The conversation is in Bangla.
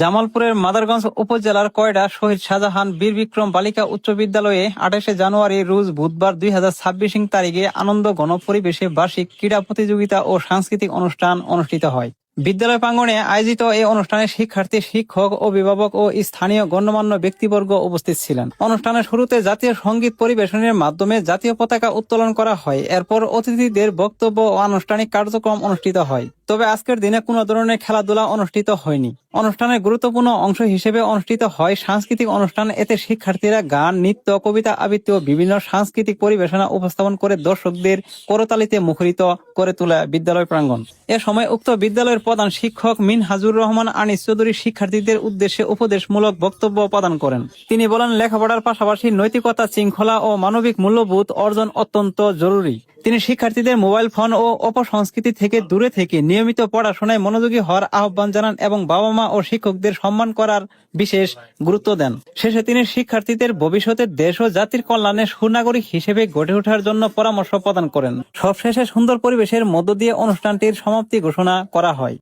জামালপুরের মাদারগঞ্জ উপজেলার কয়ডা শহীদ শাহজাহান বীর বিক্রম বালিকা উচ্চ বিদ্যালয়ে 28শে জানুয়ারি রোজ বুধবার 2026 তারিখে আনন্দ গণপরিবেশে বার্ষিক ক্রীড়া প্রতিযোগিতা ও সাংস্কৃতিক অনুষ্ঠান অনুষ্ঠিত হয়। বিদ্যালয় প্রাঙ্গণে আয়োজিত এই অনুষ্ঠানে শিক্ষার্থী, শিক্ষক, অভিভাবক ও স্থানীয় গণ্যমান্য ব্যক্তিবর্গ উপস্থিত ছিলেন। অনুষ্ঠানের শুরুতে জাতীয় সঙ্গীত পরিবেশনের মাধ্যমে জাতীয় পতাকা উত্তোলন করা হয়। এরপর অতিথিদের বক্তব্য ও আনুষ্ঠানিক কার্যক্রম অনুষ্ঠিত হয়। তবে আজকের দিনে কোনো ধরনের খেলাধুলা অনুষ্ঠিত হয়নি। অনুষ্ঠানের গুরুত্বপূর্ণ অংশ হিসেবে অনুষ্ঠিত হয় সাংস্কৃতিক অনুষ্ঠান। এতে শিক্ষার্থীরা গান, নৃত্য, কবিতা আবৃত্তি ও বিভিন্ন সাংস্কৃতিক পরিবেশনা উপস্থাপন করে দর্শকদের করতালিতে মুখরিত করে তোলে বিদ্যালয় প্রাঙ্গণ। এ সময় উক্ত বিদ্যালয়ের প্রধান শিক্ষক মিনহাজুর রহমান আনিস চৌধুরী শিক্ষার্থীদের উদ্দেশ্যে উপদেশমূলক বক্তব্য প্রদান করেন। তিনি বলেন, লেখাপড়ার পাশাপাশি নৈতিকতা, শৃঙ্খলা ও মানবিক মূল্যবোধ অর্জন অত্যন্ত জরুরি। তিনি শিক্ষার্থীদের মোবাইল ফোন ও অপসংস্কৃতি থেকে দূরে থেকে নিয়মিত পড়াশোনায় মনোযোগী হওয়ার আহ্বান জানান এবং বাবা মা ও শিক্ষকদের সম্মান করার বিশেষ গুরুত্ব দেন। শেষে তিনি শিক্ষার্থীদের ভবিষ্যতের দেশ ও জাতির কল্যাণে সুনাগরিক হিসেবে গড়ে ওঠার জন্য পরামর্শ প্রদান করেন। সবশেষে সুন্দর পরিবেশের মধ্য দিয়ে অনুষ্ঠানটির সমাপ্তি ঘোষণা করা হয়।